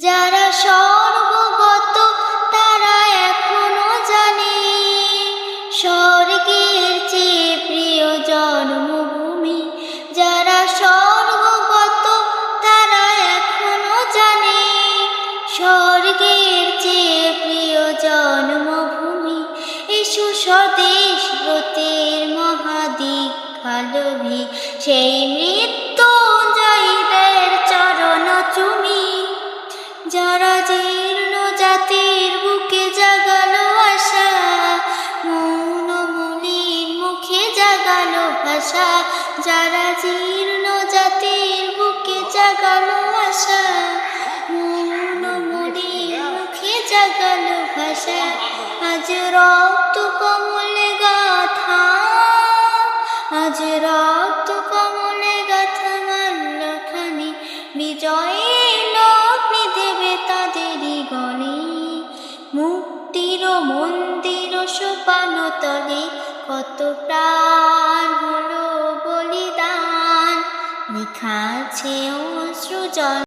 যারা স্বর্গগত তারা এখনো জানে স্বর্গের চেয়ে প্রিয় জন্মভূমি। যারা স্বর্গগত তারা এখনো জানে স্বর্গের চেয়ে প্রিয় জন্মভূমি। এসো স্বদেশ ব্রতের মহাদীক্ষালোভী, সেই মৃত্যুঞ্জয়ীদের চরণ চুমি। যারা জীর্ণ জাতির বুকে জাগালো আশা, মৌন মুনির মুখে জাগালো ভাষা। যারা জীর্ণ জাতির বুকে জাগালো আশা, মৌন মুনির মুখে জাগালো ভাষা। আজ রক্ত কমলে গাথা, আজ রক্ত কমলে গাথা মাল্যখানি, বিজয়ের লগ্নি দেবে তাদেরই গণে। মুক্তির মন্দির সোপান তলে কত প্রাণ হলো বলিদান, লেখা আছে অশ্রু জল।